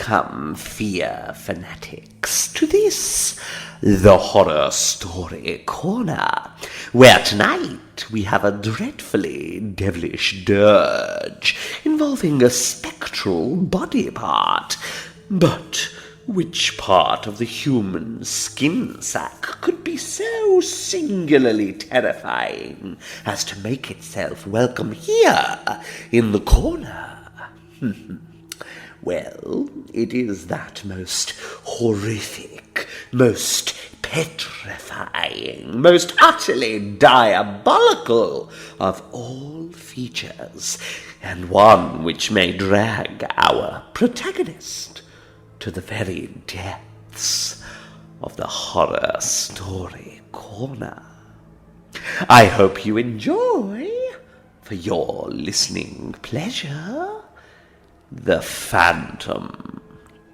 Welcome, fear fanatics, to this, the Horror Story Corner, where tonight we have a dreadfully devilish dirge involving a spectral body part. But which part of the human skin sack could be so singularly terrifying as to make itself welcome here in the corner? Well, it is that most horrific, most petrifying, most utterly diabolical of all features, and one which may drag our protagonist to the very depths of the Horror Story Corner. I hope you enjoy, for your listening pleasure, The Phantom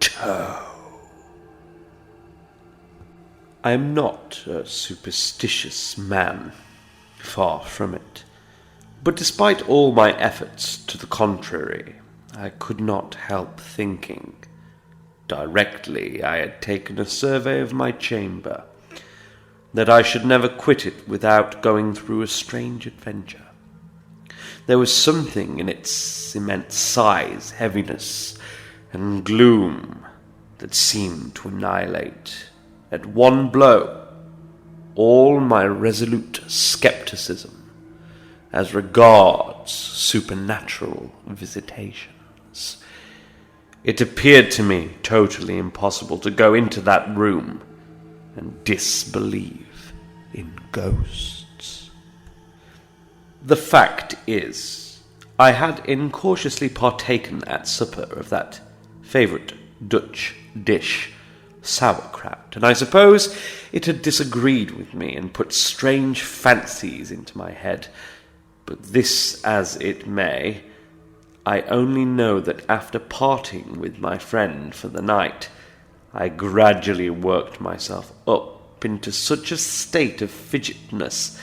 Toe. I am not a superstitious man, far from it. But despite all my efforts to the contrary, I could not help thinking, directly I had taken a survey of my chamber, that I should never quit it without going through a strange adventure. There was something in its immense size, heaviness, and gloom that seemed to annihilate, at one blow, all my resolute skepticism as regards supernatural visitations. It appeared to me totally impossible to go into that room and disbelieve in ghosts. The fact is, I had incautiously partaken at supper of that favourite Dutch dish, sauerkraut, and I suppose it had disagreed with me and put strange fancies into my head. But this as it may, I only know that after parting with my friend for the night, I gradually worked myself up into such a state of fidgetiness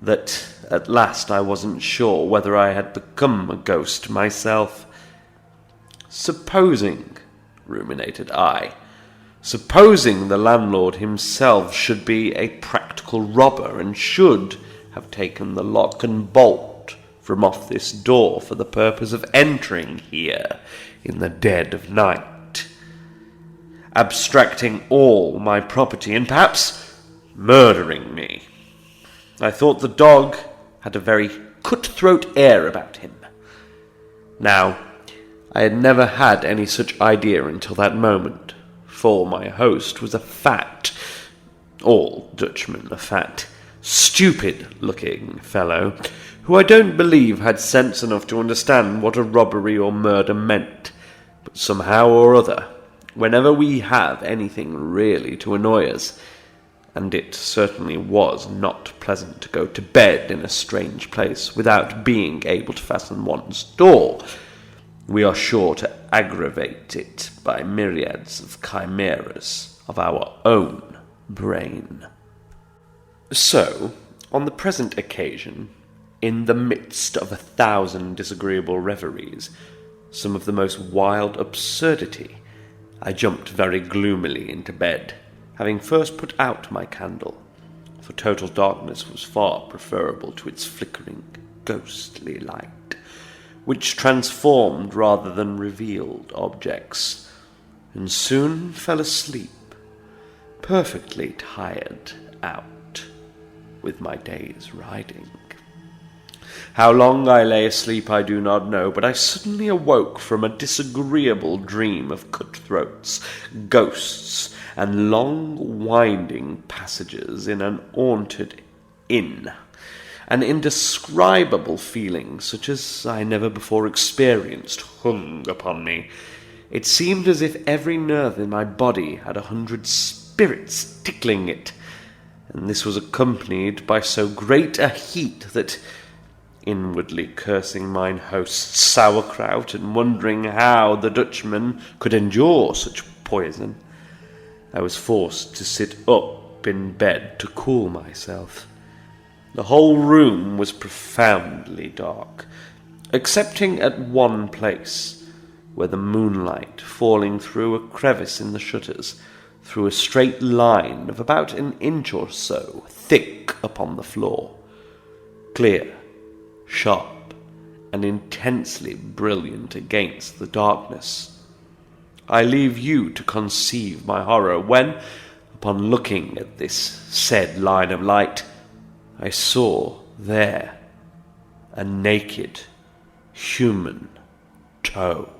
that at last I wasn't sure whether I had become a ghost myself. Supposing, ruminated I, supposing the landlord himself should be a practical robber and should have taken the lock and bolt from off this door for the purpose of entering here in the dead of night, abstracting all my property and perhaps murdering me. I thought the dog had a very cutthroat air about him. Now, I had never had any such idea until that moment, for my host was a fat, all Dutchmen are fat, stupid-looking fellow, who I don't believe had sense enough to understand what a robbery or murder meant. But somehow or other, whenever we have anything really to annoy us, and it certainly was not pleasant to go to bed in a strange place without being able to fasten one's door, we are sure to aggravate it by myriads of chimeras of our own brain. So, on the present occasion, in the midst of 1,000 disagreeable reveries, some of the most wild absurdity, I jumped very gloomily into bed, having first put out my candle, for total darkness was far preferable to its flickering, ghostly light, which transformed rather than revealed objects, and soon fell asleep, perfectly tired out with my day's riding. How long I lay asleep I do not know, but I suddenly awoke from a disagreeable dream of cutthroats, ghosts, and long winding passages in an haunted inn. An indescribable feeling, such as I never before experienced, hung upon me. It seemed as if every nerve in my body had 100 spirits tickling it, and this was accompanied by so great a heat that, inwardly cursing mine host's sauerkraut and wondering how the Dutchman could endure such poison, I was forced to sit up in bed to cool myself. The whole room was profoundly dark, excepting at one place, where the moonlight, falling through a crevice in the shutters, threw a straight line of about an inch or so thick upon the floor, clear, sharp, and intensely brilliant against the darkness. I leave you to conceive my horror when, upon looking at this said line of light, I saw there a naked human toe.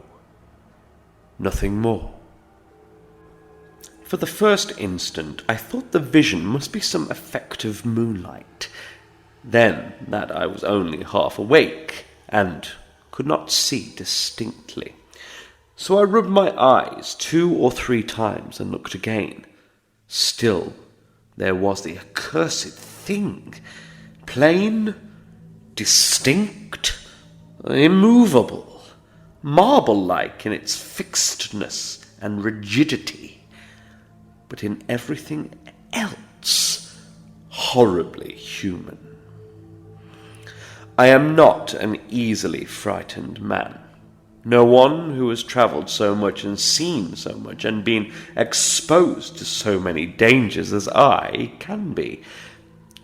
Nothing more. For the first instant, I thought the vision must be some effect of moonlight. Then that I was only half awake and could not see distinctly. So I rubbed my eyes 2 or 3 times and looked again. Still, there was the accursed thing, plain, distinct, immovable, marble-like in its fixedness and rigidity, but in everything else horribly human. I am not an easily frightened man. No one who has travelled so much and seen so much and been exposed to so many dangers as I can be.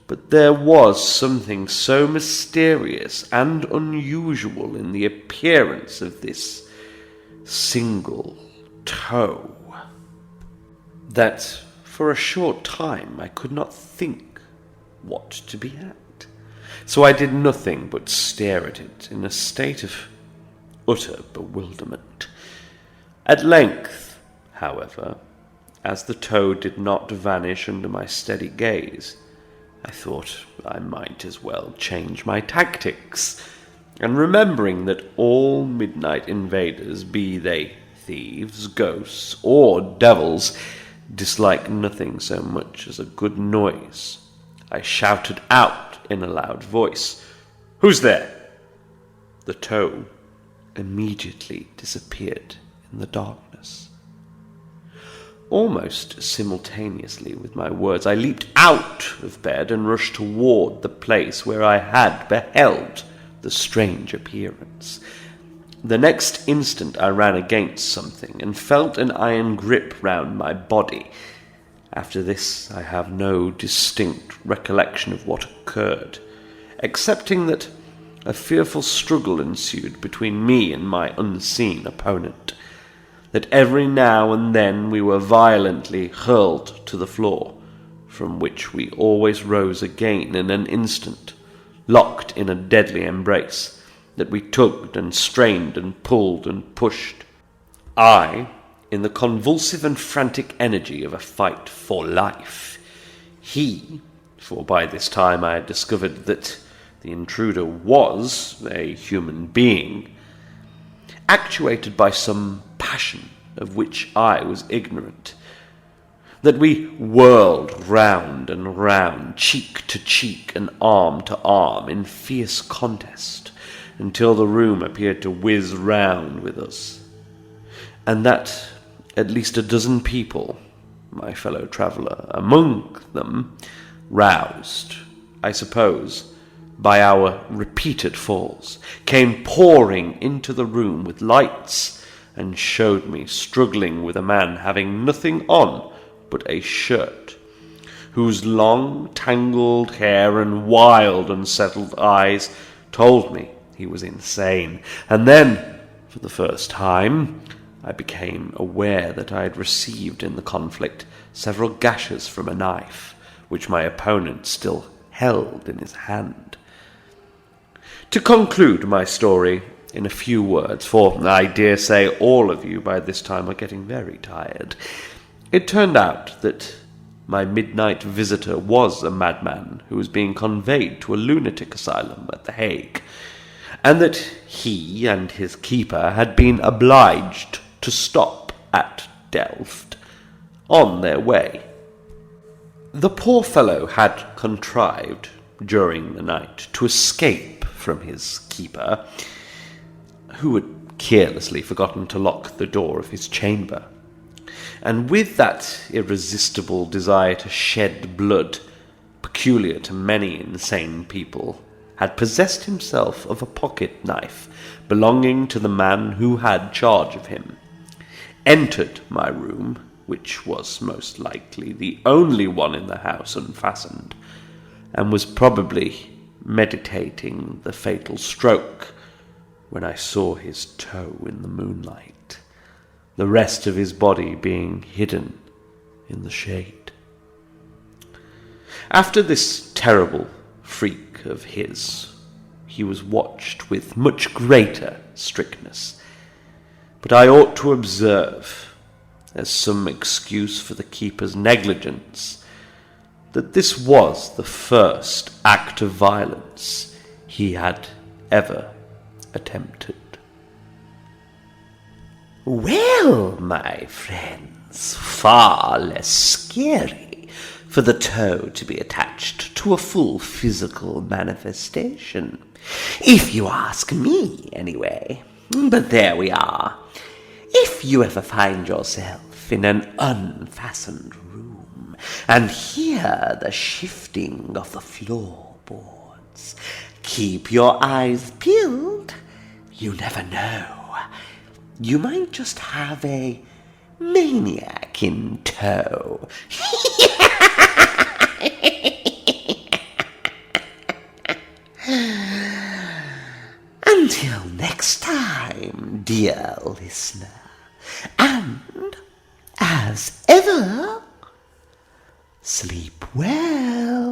But there was something so mysterious and unusual in the appearance of this single toe that for a short time I could not think what to be at. So I did nothing but stare at it in a state of utter bewilderment. At length, however, as the toe did not vanish under my steady gaze, I thought I might as well change my tactics, and remembering that all midnight invaders, be they thieves, ghosts, or devils, dislike nothing so much as a good noise, I shouted out in a loud voice, "Who's there?" The toe immediately disappeared in the darkness. Almost simultaneously with my words, I leaped out of bed and rushed toward the place where I had beheld the strange appearance. The next instant I ran against something and felt an iron grip round my body. After this I have no distinct recollection of what occurred, excepting that a fearful struggle ensued between me and my unseen opponent, that every now and then we were violently hurled to the floor, from which we always rose again in an instant, locked in a deadly embrace, that we tugged and strained and pulled and pushed. I, in the convulsive and frantic energy of a fight for life. He, for by this time I had discovered that the intruder was a human being, actuated by some passion of which I was ignorant, that we whirled round and round, cheek to cheek and arm to arm, in fierce contest, until the room appeared to whiz round with us, and that at least a dozen people, my fellow traveller among them, roused, I suppose, by our repeated falls, came pouring into the room with lights and showed me struggling with a man having nothing on but a shirt, whose long, tangled hair and wild, unsettled eyes told me he was insane. And then, for the first time, I became aware that I had received in the conflict several gashes from a knife, which my opponent still held in his hand. To conclude my story in a few words, for I dare say all of you by this time are getting very tired, it turned out that my midnight visitor was a madman who was being conveyed to a lunatic asylum at The Hague, and that he and his keeper had been obliged to stop at Delft on their way. The poor fellow had contrived, during the night, to escape from his keeper, who had carelessly forgotten to lock the door of his chamber, and with that irresistible desire to shed blood peculiar to many insane people, had possessed himself of a pocket knife belonging to the man who had charge of him, entered my room, which was most likely the only one in the house unfastened, and was probably meditating the fatal stroke when I saw his toe in the moonlight, the rest of his body being hidden in the shade. After this terrible freak of his, he was watched with much greater strictness, but I ought to observe, as some excuse for the keeper's negligence, that this was the first act of violence he had ever attempted. Well, my friends, far less scary for the toe to be attached to a full physical manifestation, if you ask me, anyway. But there we are. If you ever find yourself in an unfastened room and hear the shifting of the floorboards, keep your eyes peeled. You never know. You might just have a maniac in tow. Until next time, dear listener, and as ever, sleep well.